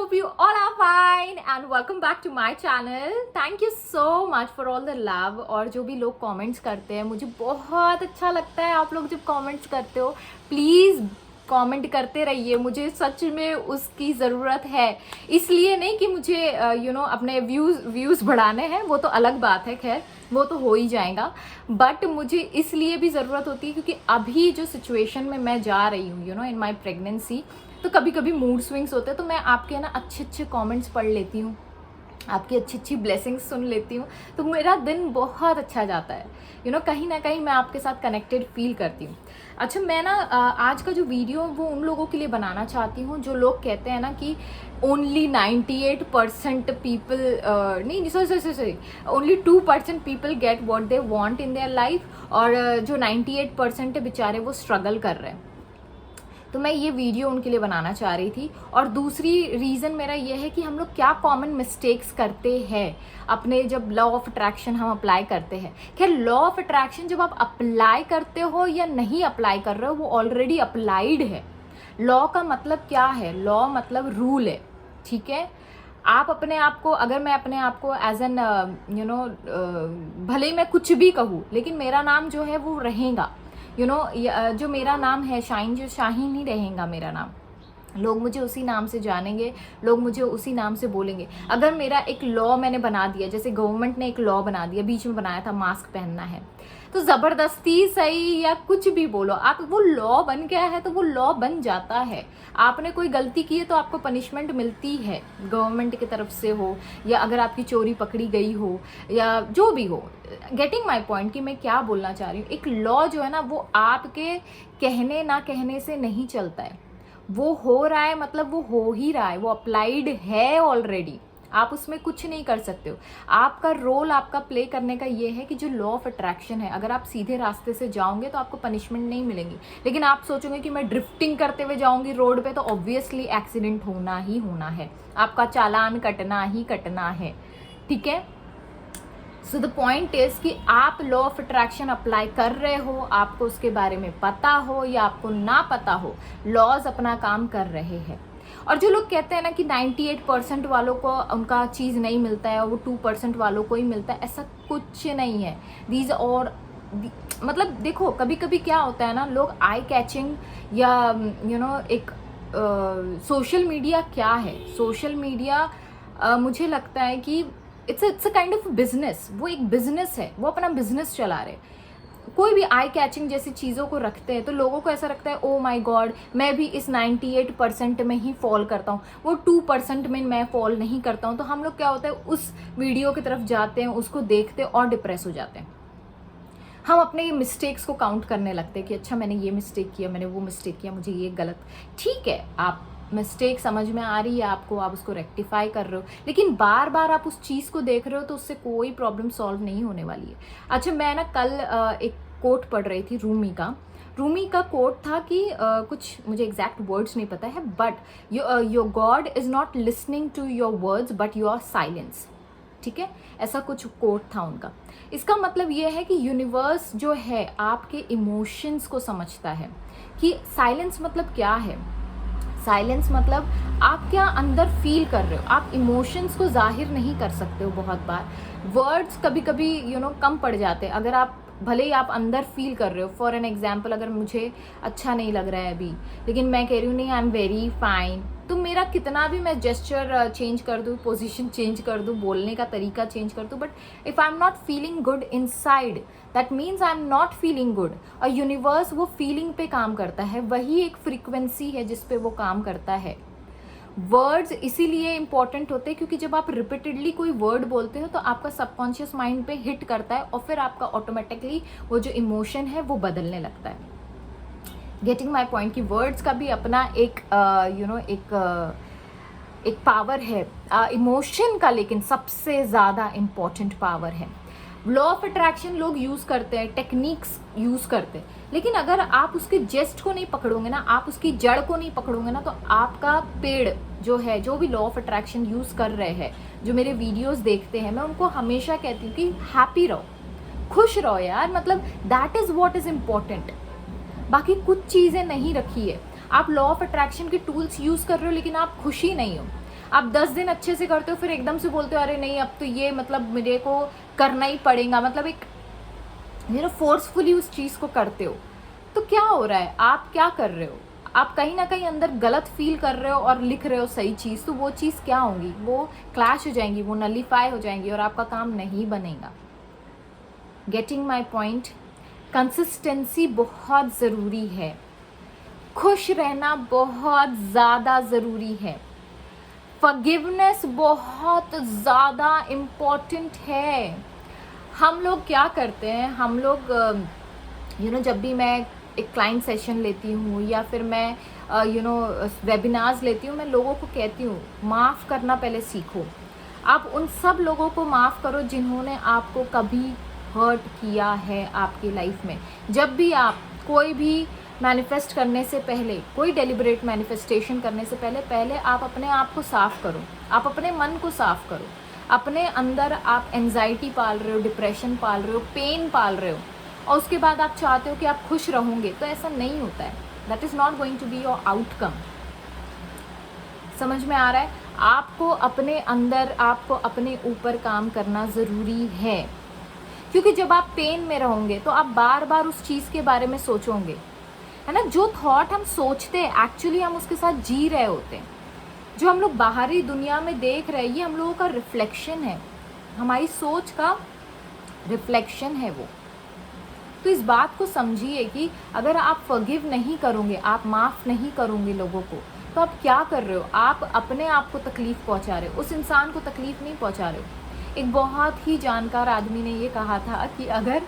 hope you all are fine and welcome back to my channel. Thank you so much for all the love. और जो भी लोग comments करते हैं मुझे बहुत अच्छा लगता है. आप लोग जब कमेंट्स करते हो प्लीज़ कमेंट करते रहिए. मुझे सच में उसकी ज़रूरत है. इसलिए नहीं कि मुझे अपने व्यूज़ बढ़ाने हैं, वो तो अलग बात है, खैर वो तो हो ही जाएगा. बट मुझे इसलिए भी ज़रूरत होती है क्योंकि अभी जो सिचुएशन में मैं जा रही हूँ इन माई प्रेगनेंसी, तो कभी कभी मूड स्विंग्स होते हैं. तो मैं आपके ना अच्छे अच्छे कमेंट्स पढ़ लेती हूँ, आपकी अच्छी अच्छी ब्लेसिंग्स सुन लेती हूँ, तो मेरा दिन बहुत अच्छा जाता है. कहीं ना कहीं मैं आपके साथ कनेक्टेड फील करती हूँ. अच्छा, मैं ना आज का जो वीडियो वो उन लोगों के लिए बनाना चाहती हूँ जो लोग कहते हैं ना कि ओनली 98% पीपल नहीं sorry only 2% people get what they want in their life, और जो 98% है बेचारे वो स्ट्रगल कर रहे हैं. तो मैं ये वीडियो उनके लिए बनाना चाह रही थी. और दूसरी रीज़न मेरा ये है कि हम लोग क्या कॉमन मिस्टेक्स करते हैं अपने जब लॉ ऑफ अट्रैक्शन हम अप्लाई करते हैं. खैर, लॉ ऑफ अट्रैक्शन जब आप अप्लाई करते हो या नहीं अप्लाई कर रहे हो, वो ऑलरेडी अप्लाइड है. लॉ का मतलब क्या है? लॉ मतलब रूल है, ठीक है. आप अपने आप को, अगर मैं अपने आप को एज एन भले मैं कुछ भी कहूँ लेकिन मेरा नाम जो है वो रहेगा. जो मेरा नाम है शाहीन, जो शाहीन ही रहेगा मेरा नाम. लोग मुझे उसी नाम से जानेंगे, लोग मुझे उसी नाम से बोलेंगे. अगर मेरा एक लॉ मैंने बना दिया, जैसे गवर्नमेंट ने एक लॉ बना दिया, बीच में बनाया था मास्क पहनना है, तो ज़बरदस्ती सही या कुछ भी बोलो आप, वो लॉ बन गया है तो वो लॉ बन जाता है. आपने कोई गलती की है तो आपको पनिशमेंट मिलती है, गवर्नमेंट की तरफ से हो या अगर आपकी चोरी पकड़ी गई हो या जो भी हो. गेटिंग माई पॉइंट कि मैं क्या बोलना चाह रही हूँ. एक लॉ जो है ना वो आपके कहने ना कहने से नहीं चलता है. वो हो रहा है मतलब वो हो ही रहा है, वो अप्लाइड है ऑलरेडी. आप उसमें कुछ नहीं कर सकते हो. आपका रोल आपका प्ले करने का ये है कि जो लॉ ऑफ अट्रैक्शन है, अगर आप सीधे रास्ते से जाओगे तो आपको पनिशमेंट नहीं मिलेगी. लेकिन आप सोचोगे कि मैं ड्रिफ्टिंग करते हुए जाऊंगी रोड पे, तो ऑब्वियसली एक्सीडेंट होना ही होना है, आपका चालान कटना ही कटना है, ठीक है. सो द पॉइंट इज कि आप लॉ ऑफ अट्रैक्शन अप्लाई कर रहे हो, आपको उसके बारे में पता हो या आपको ना पता हो, लॉज अपना काम कर रहे हैं. और जो लोग कहते हैं ना कि 98% वालों को उनका चीज़ नहीं मिलता है और वो 2% वालों को ही मिलता है, ऐसा कुछ नहीं है. दीज और मतलब देखो, कभी कभी क्या होता है ना, लोग आई कैचिंग या एक सोशल मीडिया क्या है. सोशल मीडिया मुझे लगता है कि it's a kind of business. वो एक बिजनेस है, वो अपना बिजनेस चला रहे. कोई भी आई कैचिंग जैसी चीज़ों को रखते हैं तो लोगों को ऐसा लगता है ओ माय गॉड, मैं भी इस 98% में ही फॉल करता हूँ, वो 2% में मैं फॉल नहीं करता हूँ. तो हम लोग क्या होता है, उस वीडियो की तरफ जाते हैं, उसको देखते हैं और डिप्रेस हो जाते हैं. हम अपने ये मिस्टेक्स को काउंट करने लगते हैं कि अच्छा मैंने ये मिस्टेक किया, मैंने वो मिस्टेक किया, मुझे ये गलत. ठीक है, आप मिस्टेक समझ में आ रही है आपको, आप उसको रेक्टिफाई कर रहे हो, लेकिन बार बार आप उस चीज़ को देख रहे हो तो उससे कोई प्रॉब्लम सॉल्व नहीं होने वाली है. अच्छा, मैं ना कल एक कोट पढ़ रही थी रूमी का कोट था कि कुछ मुझे एग्जैक्ट वर्ड्स नहीं पता है, but your god is not listening to your words but your silence. ठीक है, ऐसा कुछ कोट था उनका. इसका मतलब ये है कि यूनिवर्स जो है आपके इमोशंस को समझता है. कि साइलेंस मतलब क्या है? साइलेंस मतलब आप क्या अंदर फील कर रहे हो. आप इमोशंस को जाहिर नहीं कर सकते हो. बहुत बार वर्ड्स कभी कभी कम पड़ जाते हैं. अगर आप भले ही आप अंदर फील कर रहे हो, फॉर एन एग्जाम्पल, अगर मुझे अच्छा नहीं लग रहा है अभी, लेकिन मैं कह रही हूँ नहीं आई एम वेरी फाइन, तो मेरा कितना भी मैं जेस्चर चेंज कर दूँ, पोजीशन चेंज कर दूँ, बोलने का तरीका चेंज कर दूँ, but if I am not feeling good inside, that means I am not feeling good. और यूनिवर्स वो फीलिंग पे काम करता है, वही एक फ्रीक्वेंसी है जिस पे वो काम करता है. वर्ड्स इसीलिए इंपॉर्टेंट होते हैं क्योंकि जब आप रिपीटेडली कोई वर्ड बोलते हो तो आपका सबकॉन्शियस माइंड पे हिट करता है और फिर आपका ऑटोमेटिकली वो जो इमोशन है वो बदलने लगता है. गेटिंग माई पॉइंट कि वर्ड्स का भी अपना एक एक पावर है इमोशन का, लेकिन सबसे ज़्यादा इम्पॉर्टेंट पावर है. लॉ ऑफ अट्रैक्शन लोग यूज़ करते हैं, टेक्निक्स यूज़ करते हैं, लेकिन अगर आप उसके जेस्ट को नहीं पकड़ोगे ना, आप उसकी जड़ को नहीं पकड़ोगे ना, तो आपका पेड़ जो है, जो भी लॉ ऑफ अट्रैक्शन यूज़ कर रहे हैं, जो मेरे वीडियोस देखते हैं, मैं उनको हमेशा कहती हूँ कि हैप्पी रहो, खुश रहो यार. मतलब that is what is important. बाकी कुछ चीज़ें नहीं रखी है. आप लॉ ऑफ अट्रैक्शन के टूल्स यूज़ कर रहे हो लेकिन आप खुशी नहीं हो. आप 10 दिन अच्छे से करते हो, फिर एकदम से बोलते हो अरे नहीं अब तो ये मतलब मेरे को करना ही पड़ेगा, मतलब एक फोर्सफुली उस चीज़ को करते हो, तो क्या हो रहा है, आप क्या कर रहे हो, आप कहीं ना कहीं अंदर गलत फील कर रहे हो और लिख रहे हो सही चीज़, तो वो चीज़ क्या होगी, वो क्लैश हो जाएंगी, वो नलीफाई हो जाएंगी और आपका काम नहीं बनेगा। Getting my point. कंसिस्टेंसी बहुत ज़रूरी है, खुश रहना बहुत ज़्यादा ज़रूरी है, फॉरगिवनेस बहुत ज़्यादा इम्पॉर्टेंट है। हम लोग क्या करते हैं, हम लोग जब भी मैं एक क्लाइंट सेशन लेती हूँ या फिर मैं वेबिनार्स लेती हूँ, मैं लोगों को कहती हूँ माफ़ करना पहले सीखो। आप उन सब लोगों को माफ़ करो जिन्होंने आपको कभी हर्ट किया है आपकी लाइफ में। जब भी आप कोई भी मैनिफेस्ट करने से पहले, कोई डेलिबरेट मैनिफेस्टेशन करने से पहले आप अपने आप को साफ़ करो, आप अपने मन को साफ़ करो। अपने अंदर आप एंजाइटी पाल रहे हो, डिप्रेशन पाल रहे हो, पेन पाल रहे हो, और उसके बाद आप चाहते हो कि आप खुश रहोगे, तो ऐसा नहीं होता है। That is not going to be your outcome. समझ में आ रहा है? आपको अपने अंदर, आपको अपने ऊपर काम करना ज़रूरी है, क्योंकि जब आप पेन में रहोगे तो आप बार बार उस चीज़ के बारे में सोचोगे, है ना। जो थॉट हम सोचते हैं एक्चुअली हम उसके साथ जी रहे होते हैं। जो हम लोग बाहरी दुनिया में देख रहे हैं ये हम लोगों का रिफ्लेक्शन है, हमारी सोच का रिफ्लेक्शन है वो। तो इस बात को समझिए कि अगर आप फॉरगिव नहीं करोगे, आप माफ़ नहीं करोगे लोगों को, तो आप क्या कर रहे हो, आप अपने आप को तकलीफ़ पहुंचा रहे हो, उस इंसान को तकलीफ़ नहीं पहुंचा रहे हो। एक बहुत ही जानकार आदमी ने ये कहा था कि अगर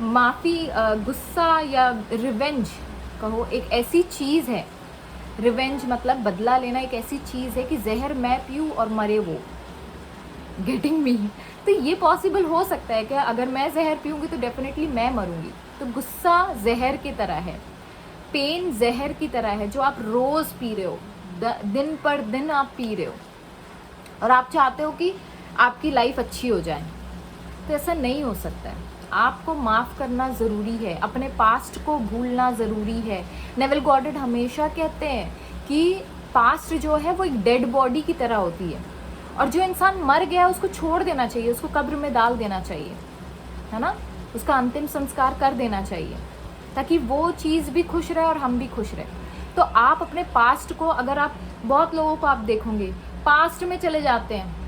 माफ़ी, गुस्सा या रिवेंज कहो, एक ऐसी चीज़ है, रिवेंज मतलब बदला लेना एक ऐसी चीज़ है कि जहर मैं पीऊँ और मरे वो। Getting me? तो ये पॉसिबल हो सकता है कि अगर मैं जहर पीऊँगी तो डेफिनेटली मैं मरूंगी। तो गुस्सा जहर की तरह है, पेन जहर की तरह है, जो आप रोज़ पी रहे हो, दिन पर दिन आप पी रहे हो, और आप चाहते हो कि आपकी लाइफ अच्छी हो जाए, तो ऐसा नहीं हो सकता है। आपको माफ़ करना ज़रूरी है, अपने पास्ट को भूलना ज़रूरी है। नेविल गॉर्डन हमेशा कहते हैं कि पास्ट जो है वो एक डेड बॉडी की तरह होती है, और जो इंसान मर गया उसको छोड़ देना चाहिए, उसको कब्र में डाल देना चाहिए, है ना, उसका अंतिम संस्कार कर देना चाहिए, ताकि वो चीज़ भी खुश रहे और हम भी खुश रहे। तो आप अपने पास्ट को, अगर आप बहुत लोगों को आप देखोगे पास्ट में चले जाते हैं,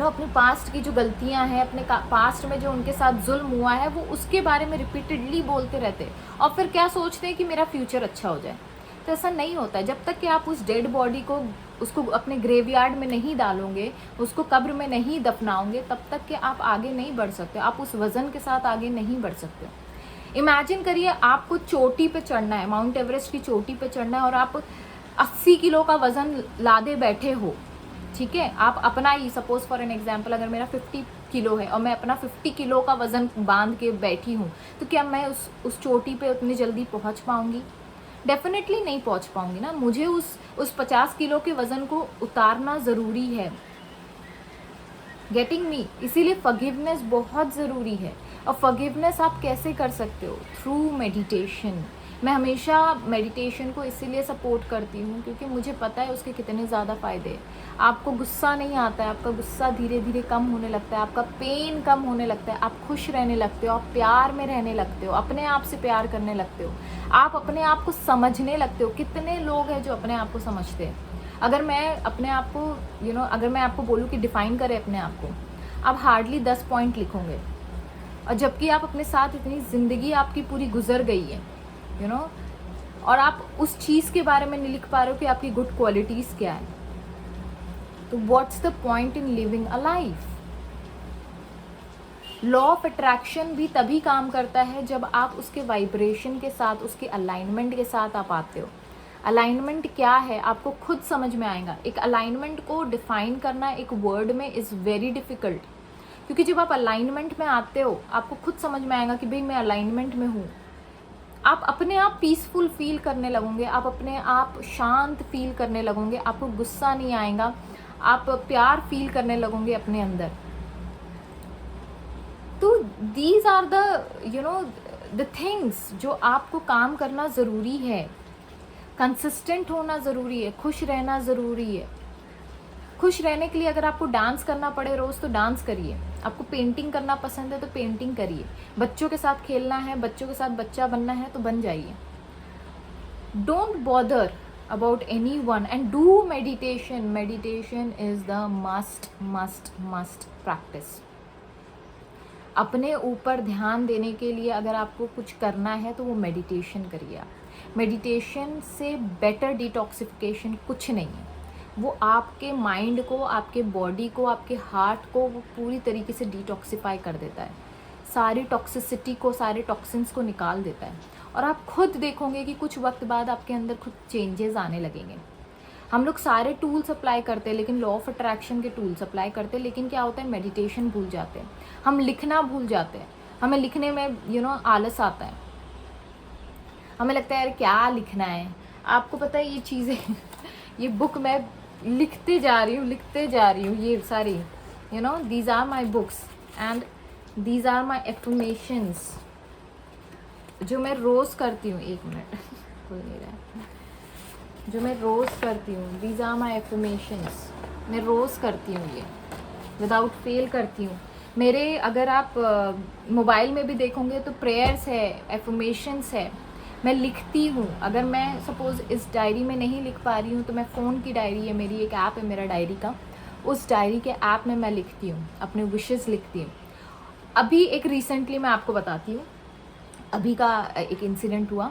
अपने पास्ट की जो गलतियां हैं, अपने पास्ट में जो उनके साथ जुल्म हुआ है, वो उसके बारे में रिपीटेडली बोलते रहते हैं, और फिर क्या सोचते हैं कि मेरा फ्यूचर अच्छा हो जाए। तो ऐसा नहीं होता है। जब तक कि आप उस डेड बॉडी को, उसको अपने ग्रेवयार्ड में नहीं डालोगे, उसको कब्र में नहीं दफनाओगे, तब तक कि आप आगे नहीं बढ़ सकते, आप उस वज़न के साथ आगे नहीं बढ़ सकते। इमेजिन करिए आपको चोटी पे चढ़ना है, माउंट एवरेस्ट की चोटी पे चढ़ना है, और आप 80 किलो का वज़न लादे बैठे हो, ठीक है। आप अपना ही, सपोज फॉर एन एग्जाम्पल, अगर मेरा 50 किलो है और मैं अपना 50 किलो का वज़न बांध के बैठी हूँ, तो क्या मैं उस चोटी पे उतनी जल्दी पहुँच पाऊँगी? डेफिनेटली नहीं पहुँच पाऊँगी ना। मुझे उस 50 किलो के वज़न को उतारना ज़रूरी है। Getting me? इसीलिए फॉरगिवनेस बहुत ज़रूरी है। और फॉरगिवनेस आप कैसे कर सकते हो? Through meditation. मैं हमेशा मेडिटेशन को इसीलिए सपोर्ट करती हूँ क्योंकि मुझे पता है उसके कितने ज़्यादा फ़ायदे हैं। आपको गुस्सा नहीं आता है, आपका गुस्सा धीरे धीरे कम होने लगता है, आपका पेन कम होने लगता है, आप खुश रहने लगते हो, आप प्यार में रहने लगते हो, अपने आप से प्यार करने लगते हो, आप अपने आप को समझने लगते हो। कितने लोग हैं जो अपने आप को समझते हैं? अगर मैं अपने आप को अगर मैं आपको बोलूँ कि डिफ़ाइन करें अपने आप को, आप हार्डली 10 पॉइंट लिखोगे, और जबकि आप अपने साथ इतनी ज़िंदगी आपकी पूरी गुजर गई है, और आप उस चीज़ के बारे में नहीं लिख पा रहे हो कि आपकी गुड क्वालिटीज़ क्या है। तो what's the point in living a life? Law of attraction भी तभी काम करता है जब आप उसके वाइब्रेशन के साथ, उसके अलाइनमेंट के साथ आप आते हो। अलाइनमेंट क्या है आपको खुद समझ में आएगा। एक अलाइनमेंट को डिफाइन करना एक वर्ड में इज़ वेरी डिफ़िकल्ट, क्योंकि जब आप अलाइनमेंट में आते हो आपको खुद समझ में आएगा कि भाई मैं अलाइनमेंट में हूँ। आप अपने आप पीसफुल फील करने लगोगे, आप अपने आप शांत फील करने लगोगे, आपको गुस्सा नहीं आएगा, आप प्यार फील करने लगोगे अपने अंदर। तो दीज आर द थिंग्स जो आपको काम करना ज़रूरी है। कंसिस्टेंट होना ज़रूरी है, खुश रहना ज़रूरी है, खुश रहने के लिए अगर आपको डांस करना पड़े रोज़ तो डांस करिए, आपको पेंटिंग करना पसंद है तो पेंटिंग करिए, बच्चों के साथ खेलना है, बच्चों के साथ बच्चा बनना है तो बन जाइए। Don't bother about anyone and do meditation is the must practice। अपने ऊपर ध्यान देने के लिए अगर आपको कुछ करना है तो वो मेडिटेशन करिए आप। मेडिटेशन से बेटर डिटॉक्सिफिकेशन कुछ नहीं है। वो आपके माइंड को, आपके बॉडी को, आपके हार्ट को वो पूरी तरीके से डिटॉक्सिफाई कर देता है, सारी टॉक्सिसिटी को, सारे टॉक्सिन्स को निकाल देता है। और आप खुद देखोगे कि कुछ वक्त बाद आपके अंदर खुद चेंजेस आने लगेंगे। हम लोग सारे टूल्स अप्लाई करते हैं, लेकिन लॉ ऑफ अट्रैक्शन के टूल्स अप्लाई करते हैं, लेकिन क्या होता है मेडिटेशन भूल जाते हैं, हम लिखना भूल जाते हैं। हमें लिखने में आलस आता है, हमें लगता है यार क्या लिखना है। आपको पता है ये चीज़ें ये बुक मैं लिखते जा रही हूँ ये सारी, these are my books and these are my affirmations जो मैं रोज़ करती हूँ। एक मिनट कोई नहीं रहा, जो मैं रोज़ करती हूँ, दीज आर माई एफर्मेशंस, मैं रोज़ करती हूँ, ये विदाउट फेल करती हूँ। मेरे अगर आप मोबाइल में भी देखोगे तो प्रेयर्स है, एफर्मेशंस है, मैं लिखती हूँ। अगर मैं सपोज़ इस डायरी में नहीं लिख पा रही हूँ तो मैं फ़ोन की डायरी है मेरी, एक ऐप है मेरा डायरी का, उस डायरी के ऐप में मैं लिखती हूँ, अपने विशेस लिखती हूँ। अभी एक रिसेंटली मैं आपको बताती हूँ, अभी का एक इंसिडेंट हुआ।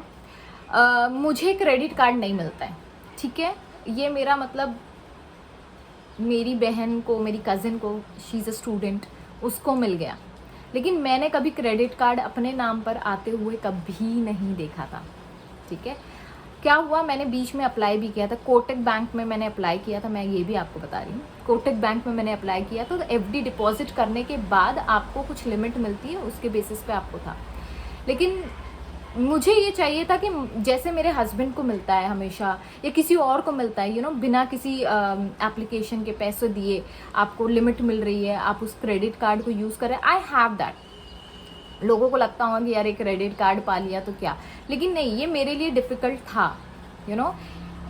मुझे क्रेडिट कार्ड नहीं मिलता है, ठीक है, ये मेरा मतलब मेरी बहन को, मेरी कज़िन को, शी इज़ अ स्टूडेंट, उसको मिल गया, लेकिन मैंने कभी क्रेडिट कार्ड अपने नाम पर आते हुए कभी नहीं देखा था। ठीक है, क्या हुआ, मैंने बीच में अप्लाई भी किया था, कोटक बैंक में मैंने अप्लाई किया था, मैं ये भी आपको बता रही हूँ, कोटक बैंक में मैंने अप्लाई किया तो एफडी डिपॉजिट करने के बाद आपको कुछ लिमिट मिलती है, उसके बेसिस पे आपको था। लेकिन मुझे ये चाहिए था कि जैसे मेरे हस्बैंड को मिलता है हमेशा या किसी और को मिलता है, बिना किसी एप्लीकेशन के पैसे दिए आपको लिमिट मिल रही है, आप उस क्रेडिट कार्ड को यूज़ करें। I have that. लोगों को लगता होगा कि यार एक क्रेडिट कार्ड पा लिया तो क्या, लेकिन नहीं, ये मेरे लिए डिफ़िकल्ट था।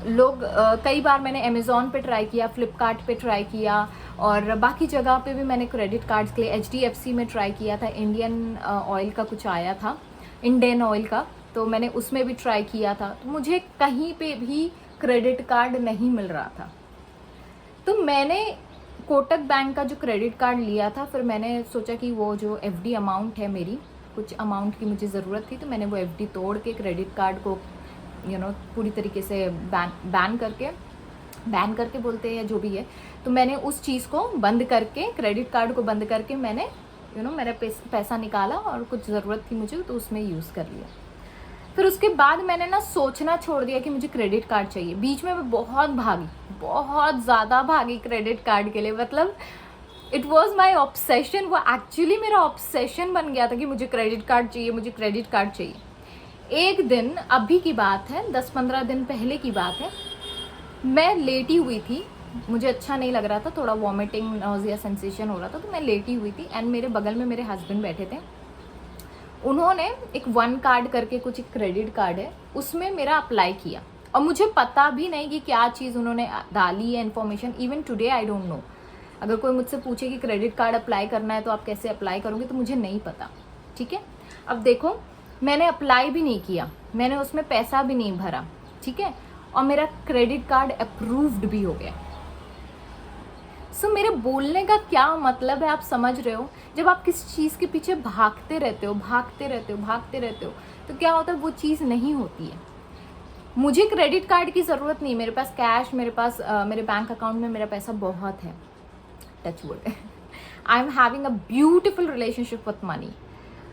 लोग कई बार मैंने अमेज़ॉन पे ट्राई किया, फ्लिपकार्ट पे ट्राई किया और बाकी जगह पे भी मैंने क्रेडिट कार्ड्स के लिए HDFC में ट्राई किया था, इंडियन ऑयल का कुछ आया था, इंडियन ऑयल का, तो मैंने उसमें भी ट्राई किया था, तो मुझे कहीं पे भी क्रेडिट कार्ड नहीं मिल रहा था। तो मैंने कोटक बैंक का जो क्रेडिट कार्ड लिया था, फिर मैंने सोचा कि वो जो FD अमाउंट है मेरी, कुछ अमाउंट की मुझे ज़रूरत थी, तो मैंने वो FD तोड़ के क्रेडिट कार्ड को पूरी तरीके से बैन करके बोलते हैं या जो भी है, तो मैंने उस चीज़ को बंद करके, क्रेडिट कार्ड को बंद करके मैंने मेरा पैसा निकाला और कुछ ज़रूरत थी मुझे तो उसमें यूज़ कर लिया। फिर उसके बाद मैंने ना सोचना छोड़ दिया कि मुझे क्रेडिट कार्ड चाहिए। बीच में मैं बहुत ज़्यादा भागी क्रेडिट कार्ड के लिए, मतलब इट वॉज माई ऑब्सेशन, वो एक्चुअली मेरा ऑब्सेशन बन गया था कि मुझे क्रेडिट कार्ड चाहिए। एक दिन, अभी की बात है, 10-15 दिन पहले की बात है, मैं लेटी हुई थी, मुझे अच्छा नहीं लग रहा था, थोड़ा वॉमिटिंग नॉजिया सेंसेशन हो रहा था, तो मैं लेटी हुई थी एंड मेरे बगल में मेरे हस्बैंड बैठे थे। उन्होंने एक 1 कार्ड करके कुछ क्रेडिट कार्ड है, उसमें मेरा अप्लाई किया और मुझे पता भी नहीं कि क्या चीज़ उन्होंने डाली है information. Even today I don't know. अगर कोई मुझसे पूछे कि क्रेडिट कार्ड अप्लाई करना है तो आप कैसे अप्लाई करोगे, तो मुझे नहीं पता। ठीक है, अब देखो, मैंने अप्लाई भी नहीं किया, मैंने उसमें पैसा भी नहीं भरा, ठीक है, और मेरा क्रेडिट कार्ड अप्रूव्ड भी हो गया। सो मेरे बोलने का क्या मतलब है, आप समझ रहे हो? जब आप किस चीज़ के पीछे भागते रहते हो तो क्या होता है, वो चीज़ नहीं होती है। मुझे क्रेडिट कार्ड की ज़रूरत नहीं, मेरे पास कैश, मेरे बैंक अकाउंट में मेरा पैसा बहुत है, touch wood. I am having a beautiful relationship with money,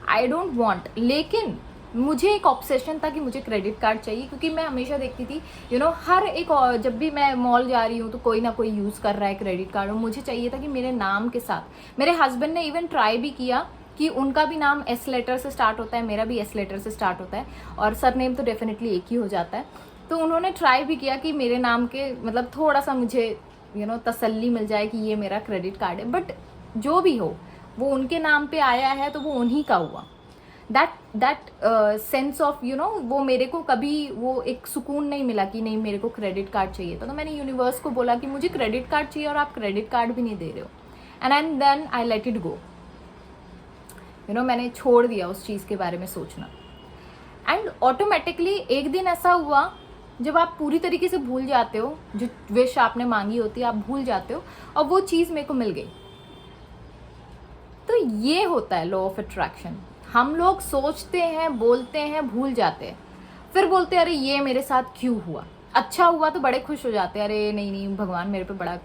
I don't want. लेकिन मुझे एक ऑब्सेशन था कि मुझे क्रेडिट कार्ड चाहिए, क्योंकि मैं हमेशा देखती थी हर एक, जब भी मैं मॉल जा रही हूँ तो कोई ना कोई यूज़ कर रहा है क्रेडिट कार्ड, और मुझे चाहिए था कि मेरे नाम के साथ। मेरे हस्बैंड ने इवन ट्राई भी किया कि उनका भी नाम S लेटर से स्टार्ट होता है, मेरा भी S लेटर से स्टार्ट होता है, और सरनेम तो डेफिनेटली एक ही हो जाता है। तो उन्होंने ट्राई भी किया कि मेरे नाम के मतलब थोड़ा सा मुझे तसल्ली मिल जाए कि ये मेरा क्रेडिट कार्ड है, बट जो भी हो, वो उनके नाम पे आया है तो वो उन्हीं का हुआ। That sense of you know, वो मेरे को कभी वो एक सुकून नहीं मिला कि नहीं मेरे को क्रेडिट कार्ड चाहिए था। तो मैंने यूनिवर्स को बोला कि मुझे क्रेडिट कार्ड चाहिए और आप क्रेडिट कार्ड भी नहीं दे रहे हो, and then I let it go. You know, मैंने छोड़ दिया उस चीज़ के बारे में सोचना। एंड ऑटोमेटिकली एक दिन ऐसा हुआ जब आप पूरी तरीके से भूल जाते हो, जो विश आपने मांगी होती है आप भूल जाते हो, और वो चीज़ मेरे को मिल गई। तो ये होता है लॉ ऑफ अट्रैक्शन। हम लोग सोचते हैं, बोलते हैं, भूल जाते हैं, फिर बोलते हैं अरे ये मेरे साथ क्यों हुआ। अच्छा हुआ तो बड़े खुश हो जाते हैं, अरे नहीं नहीं भगवान मेरे पे बड़ा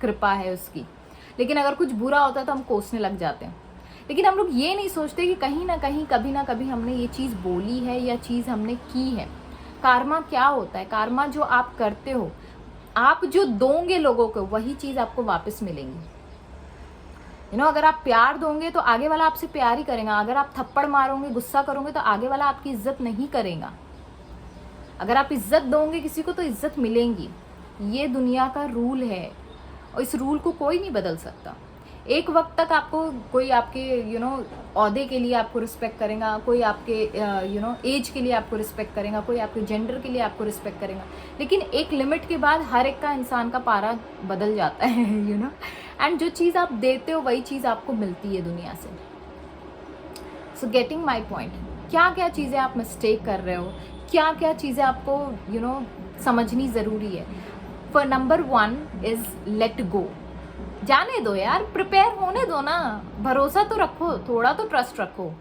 कृपा है उसकी। लेकिन अगर कुछ बुरा होता है तो हम कोसने लग जाते हैं। लेकिन हम लोग ये नहीं सोचते कि कहीं ना कहीं कभी ना कभी हमने ये चीज़ बोली है या चीज़ हमने की है। कार्मा क्या होता है? कार्मा जो आप करते हो, आप जो दोगे लोगों को वही चीज़ आपको वापस मिलेंगी। यू नो, अगर आप प्यार दोगे तो आगे वाला आपसे प्यार ही करेगा। अगर आप थप्पड़ मारोगे, गुस्सा करोगे तो आगे वाला आपकी इज्जत नहीं करेगा। अगर आप इज्जत दोगे किसी को तो इज्जत मिलेगी। ये दुनिया का रूल है और इस रूल को कोई नहीं बदल सकता। एक वक्त तक आपको कोई आपके यू नो ओहदे के लिए आपको रिस्पेक्ट करेगा, कोई आपके यू नो एज के लिए आपको रिस्पेक्ट करेगा, कोई आपके जेंडर के लिए आपको रिस्पेक्ट करेगा। लेकिन एक लिमिट के बाद हर एक का इंसान का पारा बदल जाता है यू नो। एंड जो चीज़ आप देते हो वही चीज़ आपको मिलती है दुनिया से। सो गेटिंग माई पॉइंट, क्या क्या चीज़ें आप मिस्टेक कर रहे हो, क्या क्या चीज़ें आपको यू नो समझनी ज़रूरी है। For number 1 is let go. जाने दो यार, प्रिपेयर होने दो ना, भरोसा तो रखो, थोड़ा तो ट्रस्ट रखो,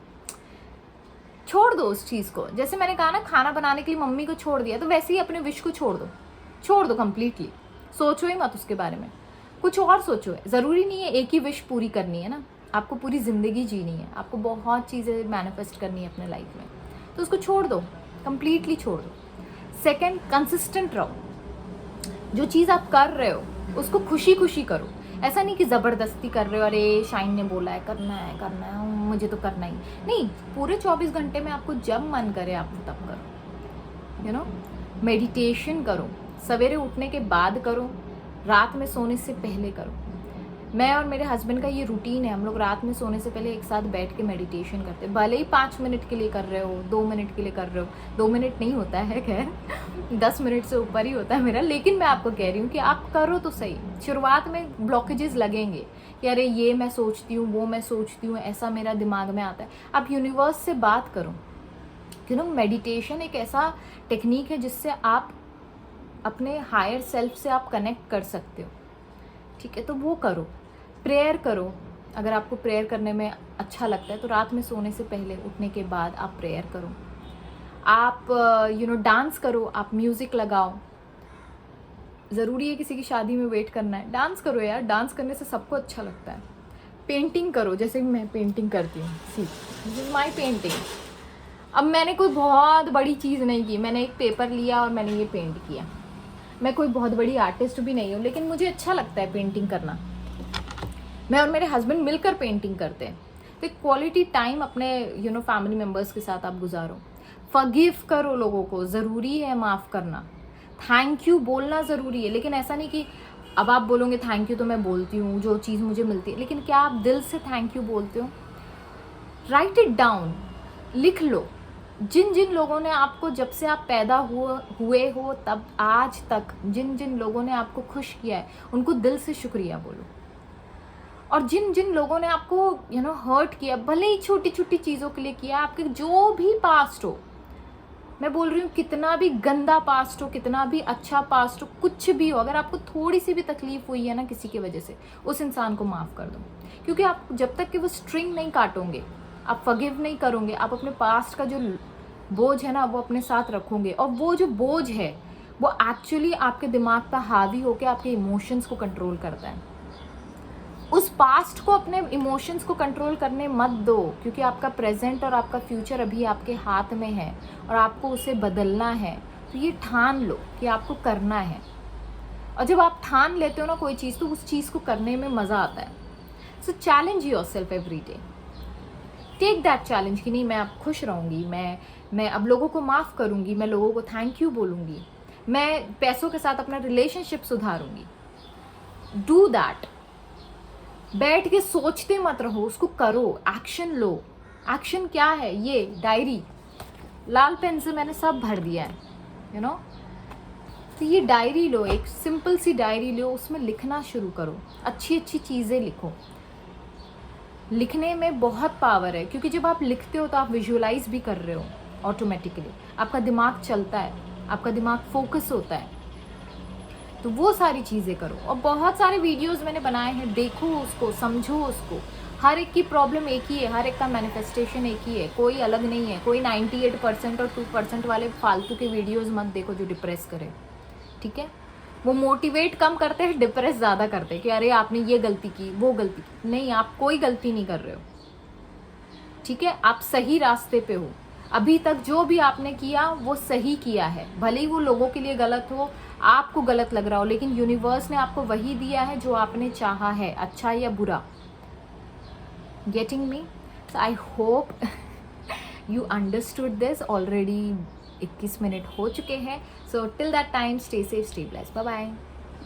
छोड़ दो उस चीज़ को। जैसे मैंने कहा ना, खाना बनाने के लिए मम्मी को छोड़ दिया, तो वैसे ही अपने विश को छोड़ दो कंप्लीटली। सोचो ही मत उसके बारे में, कुछ और सोचो। ज़रूरी नहीं है एक ही विश पूरी करनी है ना, आपको पूरी ज़िंदगी जीनी है, आपको बहुत चीज़ें मैनिफेस्ट करनी है अपने लाइफ में, तो उसको छोड़ दो, कंप्लीटली छोड़ दो। सेकेंड, कंसिस्टेंट रहो। जो चीज़ आप कर रहे हो उसको खुशी खुशी करो। ऐसा नहीं कि ज़बरदस्ती कर रहे हो, अरे शाइन ने बोला है करना है मुझे तो करना ही नहीं। पूरे 24 घंटे में आपको जब मन करे आप तब करो। यू नो, मेडिटेशन करो, सवेरे उठने के बाद करो, रात में सोने से पहले करो। मैं और मेरे हस्बैंड का ये रूटीन है, हम लोग रात में सोने से पहले एक साथ बैठ के मेडिटेशन करते हैं। भले ही 5 मिनट के लिए कर रहे हो, 2 मिनट के लिए कर रहे हो, 2 मिनट नहीं होता है खैर 10 मिनट से ऊपर ही होता है मेरा, लेकिन मैं आपको कह रही हूँ कि आप करो तो सही। शुरुआत में ब्लॉकेजेस लगेंगे कि अरे ये मैं सोचती हूँ, वो मैं सोचती हूँ, ऐसा मेरा दिमाग में आता है। आप यूनिवर्स से बात करो। यू नो, मेडिटेशन एक ऐसा टेक्निक है जिससे आप अपने हायर सेल्फ से आप कनेक्ट कर सकते हो। ठीक है, तो वो करो। प्रेयर करो, अगर आपको प्रेयर करने में अच्छा लगता है तो रात में सोने से पहले उठने के बाद आप प्रेयर करो। आप यू नो डांस करो, आप म्यूज़िक लगाओ। ज़रूरी है किसी की शादी में वेट करना है, डांस करो यार, डांस करने से सबको अच्छा लगता है। पेंटिंग करो, जैसे मैं पेंटिंग करती हूँ, see this is my painting. अब मैंने कोई बहुत बड़ी चीज़ नहीं की, मैंने एक पेपर लिया और मैंने ये पेंट किया। मैं कोई बहुत बड़ी आर्टिस्ट भी नहीं हूँ, लेकिन मुझे अच्छा लगता है पेंटिंग करना। मैं और मेरे हस्बैंड मिलकर पेंटिंग करते हैं। तो क्वालिटी टाइम अपने यू नो फैमिली मेम्बर्स के साथ आप गुजारो। फॉरगिव करो लोगों को, ज़रूरी है माफ़ करना। थैंक यू बोलना ज़रूरी है, लेकिन ऐसा नहीं कि अब आप बोलोगे थैंक यू तो मैं बोलती हूँ जो चीज़ मुझे मिलती है, लेकिन क्या आप दिल से थैंक यू बोलते हो? राइट इट डाउन, लिख लो। जिन जिन लोगों ने आपको, जब से आप पैदा हुए हो तब आज तक जिन जिन लोगों ने आपको खुश किया है उनको दिल से शुक्रिया बोलो। और जिन जिन लोगों ने आपको यू नो हर्ट किया, भले ही छोटी छोटी चीज़ों के लिए किया, आपके जो भी पास्ट हो, मैं बोल रही हूँ कितना भी गंदा पास्ट हो, कितना भी अच्छा पास्ट हो, कुछ भी हो, अगर आपको थोड़ी सी भी तकलीफ हुई है ना किसी की वजह से, उस इंसान को माफ़ कर दो। क्योंकि आप जब तक कि वो स्ट्रिंग नहीं काटोगे, आप फॉरगिव नहीं करोगे, आप अपने पास्ट का जो बोझ है ना वो अपने साथ रखोगे। और वो जो बोझ है वो एक्चुअली आपके दिमाग पर हावी होकर आपके इमोशंस को कंट्रोल करता है। उस पास्ट को, अपने इमोशंस को कंट्रोल करने मत दो, क्योंकि आपका प्रेजेंट और आपका फ्यूचर अभी आपके हाथ में है और आपको उसे बदलना है। तो ये ठान लो कि आपको करना है। और जब आप ठान लेते हो ना कोई चीज़, तो उस चीज़ को करने में मज़ा आता है। So challenge yourself every day, take that challenge कि नहीं मैं अब खुश रहूँगी, मैं अब लोगों को माफ़ करूँगी, मैं लोगों को थैंक यू बोलूँगी, मैं पैसों के साथ अपना रिलेशनशिप सुधारूँगी। Do that. बैठ के सोचते मत रहो, उसको करो, एक्शन लो। एक्शन क्या है? ये डायरी, लाल पेन से मैंने सब भर दिया है, यू नो। तो ये डायरी लो, एक सिंपल सी डायरी लो, उसमें लिखना शुरू करो, अच्छी अच्छी चीज़ें लिखो। लिखने में बहुत पावर है, क्योंकि जब आप लिखते हो तो आप विजुअलाइज भी कर रहे हो ऑटोमेटिकली, आपका दिमाग चलता है, आपका दिमाग फोकस होता है। तो वो सारी चीज़ें करो। और बहुत सारे वीडियोस मैंने बनाए हैं, देखो उसको, समझो उसको। हर एक की प्रॉब्लम एक ही है, हर एक का मैनिफेस्टेशन एक ही है, कोई अलग नहीं है। कोई 98% और 2% वाले फालतू के वीडियोस मत देखो जो डिप्रेस करे, ठीक है। वो मोटिवेट कम करते हैं, डिप्रेस ज़्यादा करते हैं कि अरे आपने ये गलती की, वो गलती की। नहीं, आप कोई गलती नहीं कर रहे हो, ठीक है। आप सही रास्ते पे हो। अभी तक जो भी आपने किया वो सही किया है, भले ही वो लोगों के लिए गलत हो, आपको गलत लग रहा हो, लेकिन यूनिवर्स ने आपको वही दिया है जो आपने चाहा है, अच्छा या बुरा। Getting me? So I hope you understood this. Already 21 minute हो चुके हैं। So till that time, stay safe, stay blessed, bye bye.